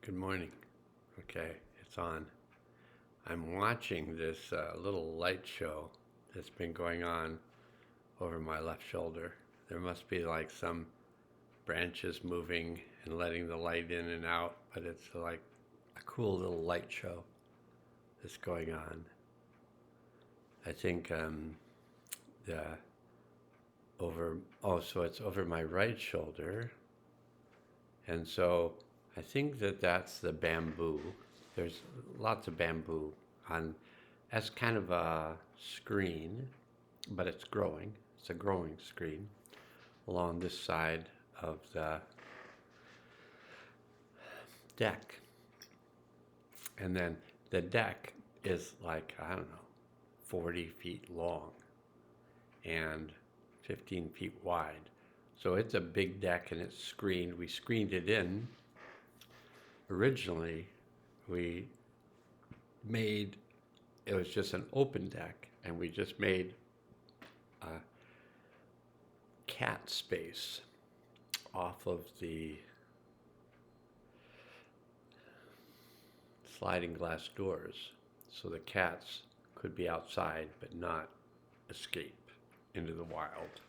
Good morning. Okay, it's on. I'm watching this little light show that's been going on over my left shoulder. There must be like some branches moving and letting the light in and out, but it's like a cool little light show that's going on. I think the so it's over my right shoulder, and so I think that's the bamboo. There's lots of bamboo on, that's kind of a screen, but it's growing. It's a growing screen along this side of the deck. And then the deck is like, I don't know, 40 feet long and 15 feet wide. So it's a big deck and it's screened. We screened it in. Originally, we made, it was just an open deck, and we just made a cat space off of the sliding glass doors so the cats could be outside but not escape into the wild.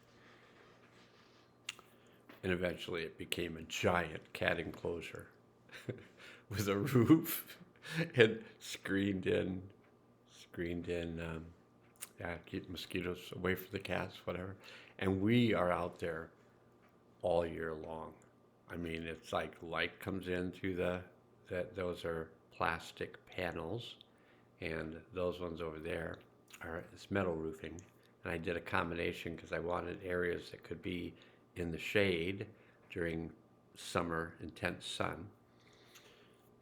And eventually it became a giant cat enclosure with a roof and screened in, keep mosquitoes away from the cats, whatever. And we are out there all year long. I mean, it's like light comes in through those are plastic panels, and those ones over there it's metal roofing. And I did a combination because I wanted areas that could be in the shade during summer intense sun,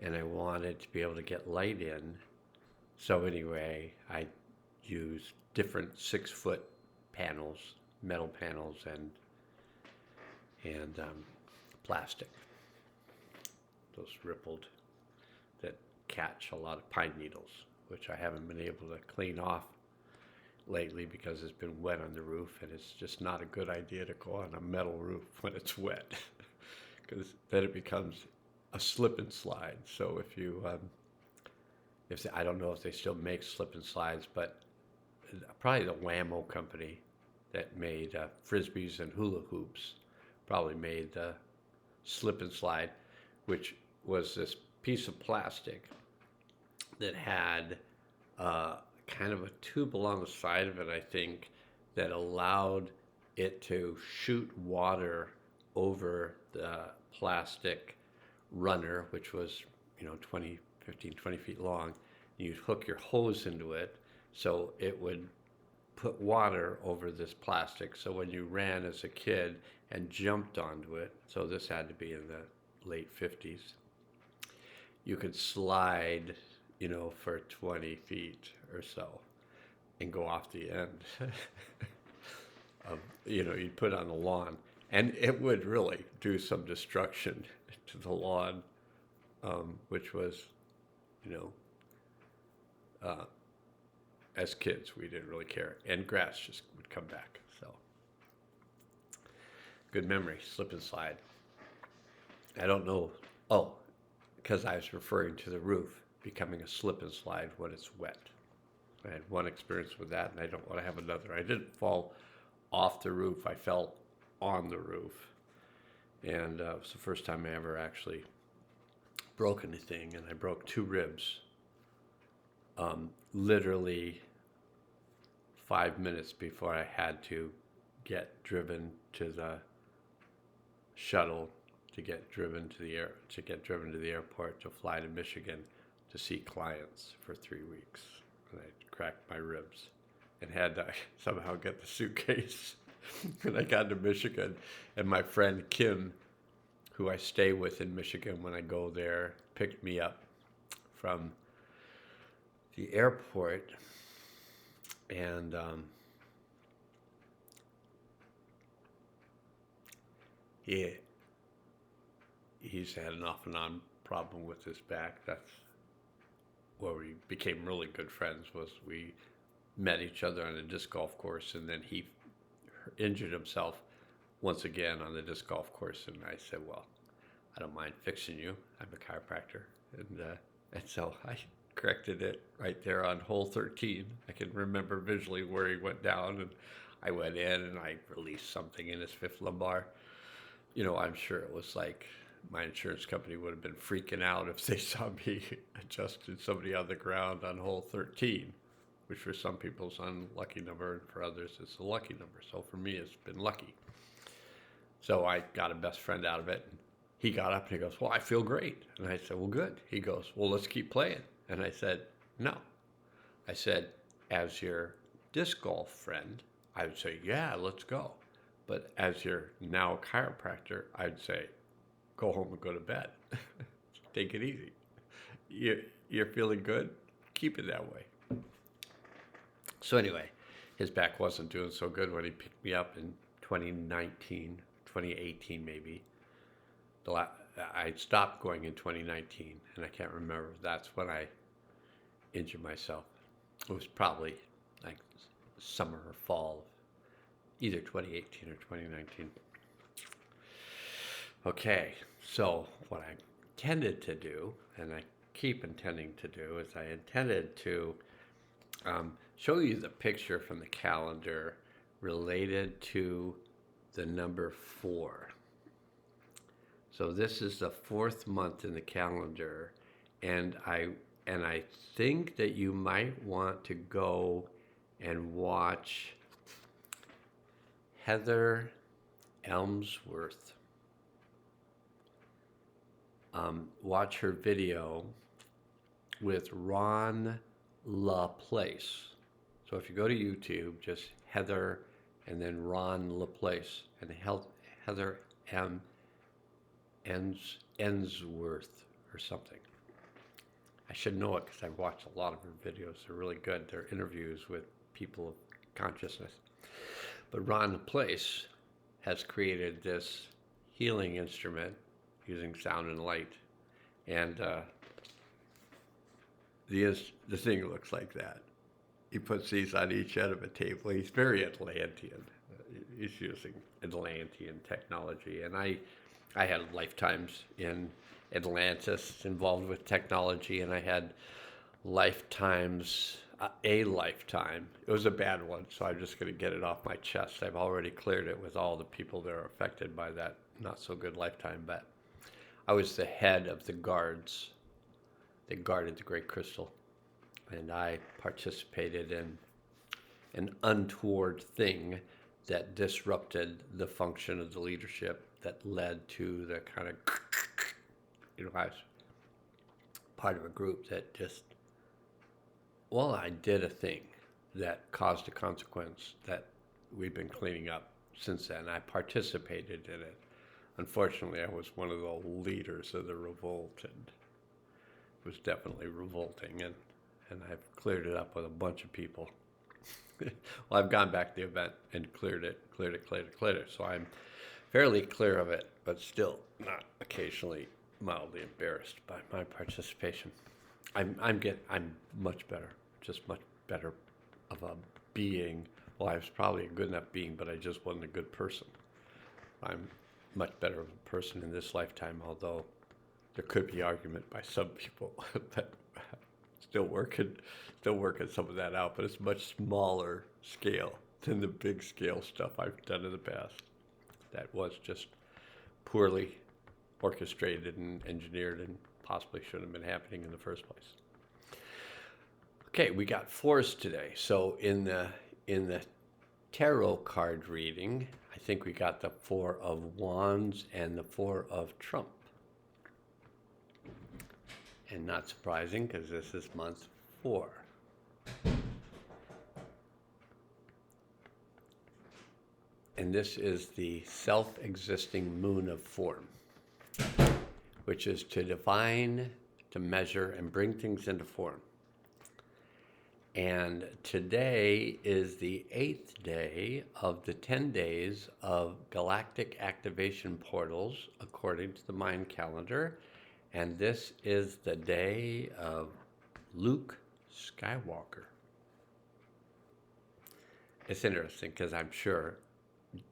and I wanted to be able to get light in. So anyway, I used different 6-foot panels, metal panels, and plastic. Those rippled that catch a lot of pine needles, which I haven't been able to clean off lately because it's been wet on the roof, and it's just not a good idea to go on a metal roof when it's wet because then it becomes a slip and slide. So I don't know if they still make slip and slides, but probably the Whammo company that made frisbees and hula hoops probably made the slip and slide, which was this piece of plastic that had kind of a tube along the side of it, I think, that allowed it to shoot water over the plastic runner, which was 20 feet long. You'd hook your hose into it so it would put water over this plastic, so when you ran as a kid and jumped onto it, so this had to be in the late 50s, you could slide for 20 feet or so and go off the end of, you'd put on the lawn, and it would really do some destruction to the lawn, which was, as kids, we didn't really care. And grass just would come back. So, good memory, slip and slide. I don't know. Oh, because I was referring to the roof becoming a slip and slide when it's wet. I had one experience with that, and I don't want to have another. I didn't fall off the roof. I fell on the roof. And it was the first time I ever actually broke anything, and I broke 2 ribs. Literally 5 minutes before I had to get driven to the shuttle to get driven to the airport to fly to Michigan to see clients for 3 weeks. And I cracked my ribs and had to somehow get the suitcase. And I got to Michigan, and my friend Kim, who I stay with in Michigan when I go there, picked me up from the airport, and he's had an off and on problem with his back. That's where we became really good friends, was we met each other on a disc golf course, and then he injured himself once again on the disc golf course, and I said, well, I don't mind fixing you. I'm a chiropractor. And so I corrected it right there on hole 13. I can remember visually where he went down, and I went in and I released something in his fifth lumbar. I'm sure it was like my insurance company would have been freaking out if they saw me adjusting somebody on the ground on hole 13, which for some people is an unlucky number, and for others it's a lucky number. So for me, it's been lucky. So I got a best friend out of it. He got up and he goes, well, I feel great. And I said, well, good. He goes, well, let's keep playing. And I said, no. I said, as your disc golf friend, I would say, yeah, let's go. But as your now chiropractor, I'd say, go home and go to bed. Take it easy. You're feeling good? Keep it that way. So anyway, his back wasn't doing so good when he picked me up in 2018 maybe. I stopped going in 2019, and I can't remember. That's when I injured myself. It was probably like summer or fall, either 2018 or 2019. Okay, so what I intended to do, and I keep intending to do, is I intended to show you the picture from the calendar related to the number 4. So this is the 4th month in the calendar, and I think that you might want to go and watch Heather Elmsworth. Watch her video with Ron LaPlace. So if you go to YouTube, just Heather and then Ron LaPlace, and Heather Ensworth or something. I should know it because I've watched a lot of her videos. They're really good. They're interviews with people of consciousness. But Ron LaPlace has created this healing instrument using sound and light. And the thing looks like that. He puts these on each end of a table. He's very Atlantean. He's using Atlantean technology. And I had lifetimes in Atlantis involved with technology, and I had lifetimes, a lifetime. It was a bad one, so I'm just going to get it off my chest. I've already cleared it with all the people that are affected by that not so good lifetime, but I was the head of the guards that guarded the Great Crystal, and I participated in an untoward thing that disrupted the function of the leadership that led to the kind of, I was part of a group that just, I did a thing that caused a consequence that we've been cleaning up since then. I participated in it. Unfortunately, I was one of the leaders of the revolt, and it was definitely revolting, and I've cleared it up with a bunch of people. Well, I've gone back to the event and cleared it. So I'm fairly clear of it, but still not occasionally mildly embarrassed by my participation. I'm much better, just much better of a being. Well, I was probably a good enough being, but I just wasn't a good person. I'm much better of a person in this lifetime, although there could be argument by some people that still working some of that out, but it's much smaller scale than the big scale stuff I've done in the past. That was just poorly orchestrated and engineered and possibly shouldn't have been happening in the first place. Okay, we got 4s today. So in the tarot card reading, I think we got the 4 of Wands and the 4 of Trump. And not surprising, because this is month 4. And this is the self-existing moon of form, which is to define, to measure, and bring things into form. And today is the 8th day of the 10 days of galactic activation portals, according to the Mayan calendar. And this is the day of Luke Skywalker. It's interesting because I'm sure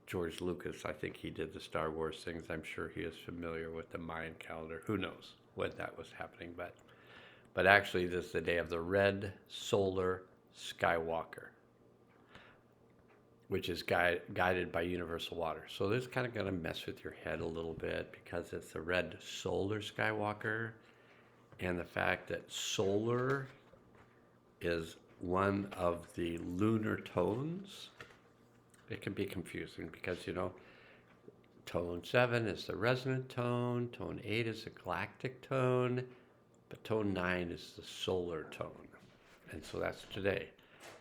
George Lucas, I think he did the Star Wars things. I'm sure he is familiar with the Mayan calendar. Who knows when that was happening, but actually this is the day of the red solar skywalker, which is guided by universal water. So this is kind of going to mess with your head a little bit because it's the red solar skywalker, and the fact that solar is one of the lunar tones. It can be confusing because, tone 7 is the resonant tone, tone 8 is the galactic tone, but tone 9 is the solar tone. And so that's today.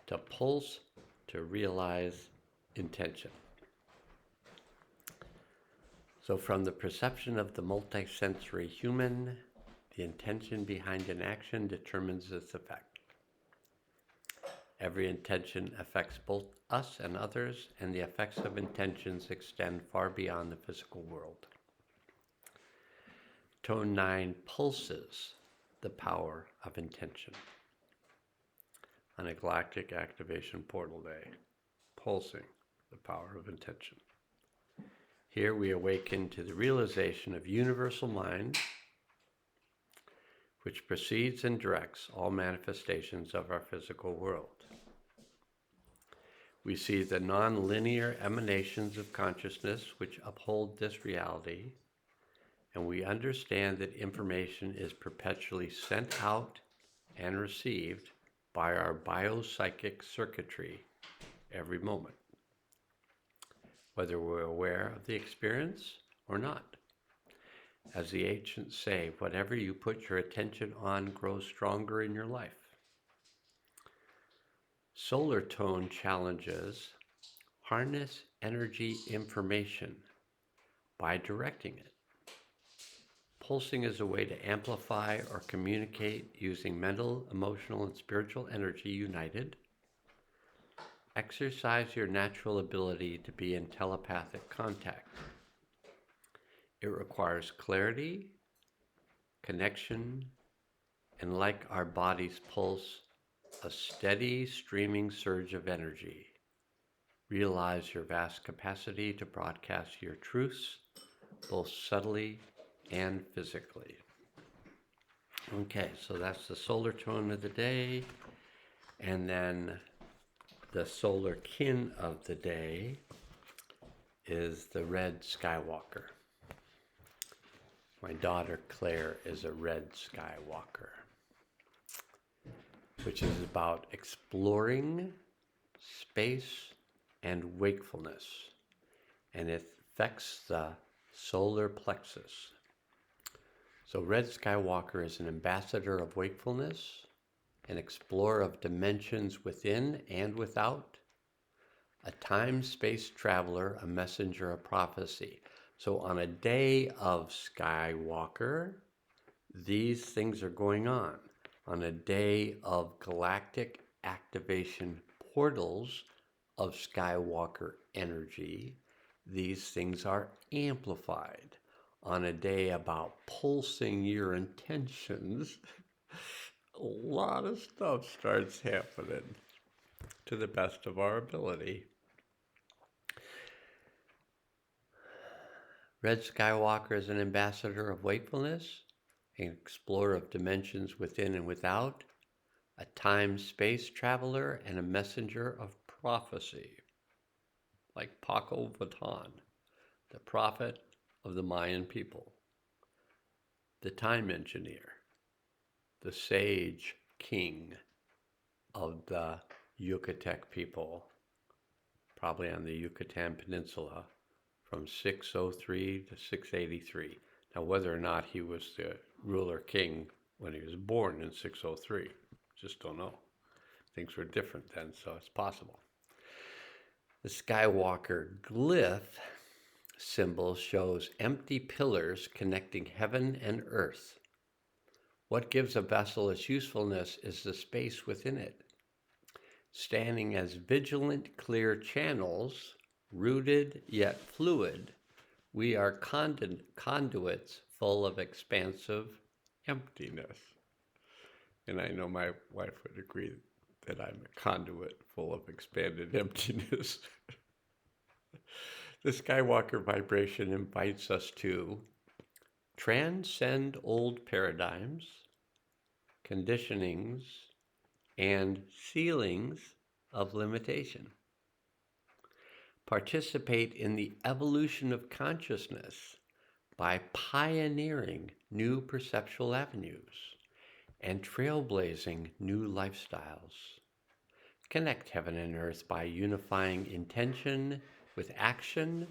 To pulse, to realize intention. So from the perception of the multisensory human, the intention behind an action determines its effect. Every intention affects both us and others, and the effects of intentions extend far beyond the physical world. Tone 9 pulses the power of intention. On a galactic activation portal day, pulsing the power of intention. Here we awaken to the realization of universal mind, which precedes and directs all manifestations of our physical world. We see the non-linear emanations of consciousness which uphold this reality, and we understand that information is perpetually sent out and received by our biopsychic circuitry every moment, whether we're aware of the experience or not. As the ancients say, whatever you put your attention on grows stronger in your life. Solar tone challenges harness energy information by directing it. Pulsing is a way to amplify or communicate using mental, emotional, and spiritual energy united. Exercise your natural ability to be in telepathic contact. It requires clarity, connection, and like our body's pulse, a steady streaming surge of energy. Realize your vast capacity to broadcast your truths, both subtly and physically. Okay, so that's the solar tone of the day. And then the solar kin of the day is the red skywalker. My daughter Claire is a red skywalker, which is about exploring space and wakefulness, and it affects the solar plexus. So Red Skywalker is an ambassador of wakefulness, an explorer of dimensions within and without, a time-space traveler, a messenger of prophecy. So on a day of Skywalker, these things are going on. On a day of galactic activation portals of Skywalker energy, these things are amplified. On a day about pulsing your intentions, a lot of stuff starts happening to the best of our ability. Red Skywalker is an ambassador of wakefulness, an explorer of dimensions within and without, a time-space traveler, and a messenger of prophecy, like Paco Vatan, the prophet of the Mayan people, the time engineer, the sage king of the Yucatec people, probably on the Yucatan Peninsula, from 603 to 683. Now, whether or not he was the ruler king when he was born in 603, just don't know. Things were different then, so it's possible. The Skywalker glyph symbol shows empty pillars connecting heaven and earth. What gives a vessel its usefulness is the space within it. Standing as vigilant, clear channels, rooted yet fluid, we are conduits full of expansive emptiness. And I know my wife would agree that I'm a conduit full of expanded emptiness. The Skywalker vibration invites us to transcend old paradigms, conditionings, and ceilings of limitation. Participate in the evolution of consciousness by pioneering new perceptual avenues and trailblazing new lifestyles. Connect heaven and earth by unifying intention with action.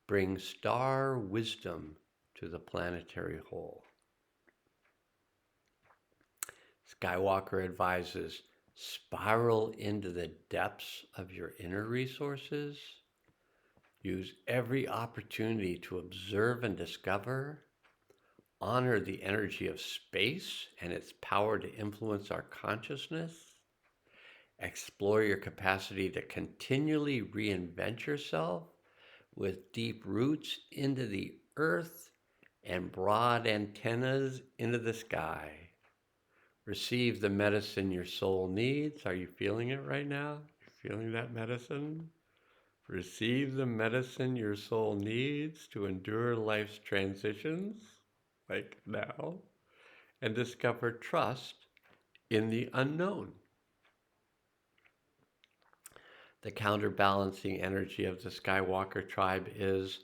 Bring star wisdom to the planetary whole. Skywalker advises spiral into the depths of your inner resources. Use every opportunity to observe and discover. Honor the energy of space and its power to influence our consciousness. Explore your capacity to continually reinvent yourself with deep roots into the earth and broad antennas into the sky. Receive the medicine your soul needs. Are you feeling it right now? You feeling that medicine? Receive the medicine your soul needs to endure life's transitions, like now, and discover trust in the unknown. The counterbalancing energy of the Skywalker tribe is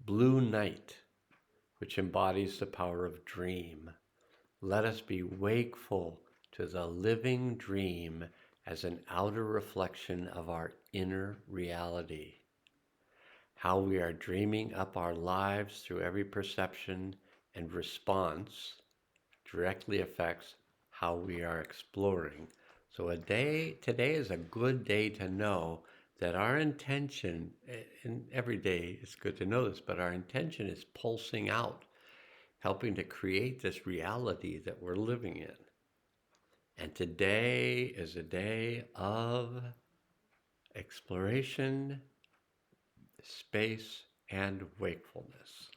Blue Night, which embodies the power of dream. Let us be wakeful to the living dream as an outer reflection of our inner reality. How we are dreaming up our lives through every perception and response directly affects how we are exploring. So today is a good day to know that our intention, and every day it's good to know this, but our intention is pulsing out, helping to create this reality that we're living in. And today is a day of exploration, space, and wakefulness.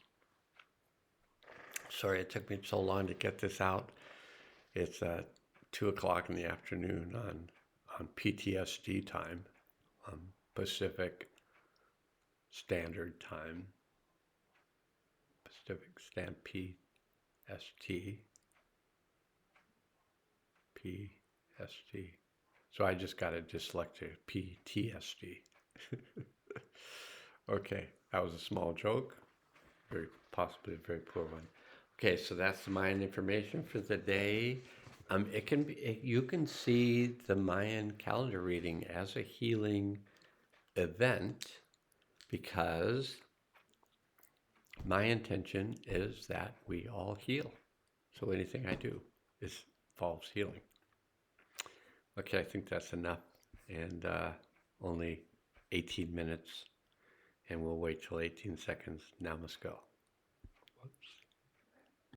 Sorry it took me so long to get this out. It's 2 o'clock in the afternoon on PTSD time, Pacific Standard Time, Pacific Standard PST. So I just got a dyslexia, PTSD. Okay, that was a small joke, possibly a very poor one. Okay, so that's the Mayan information for the day. You can see the Mayan calendar reading as a healing event because my intention is that we all heal. So anything I do involves healing. Okay, I think that's enough, and only 18 minutes, and we'll wait till 18 seconds. Nowmustgo.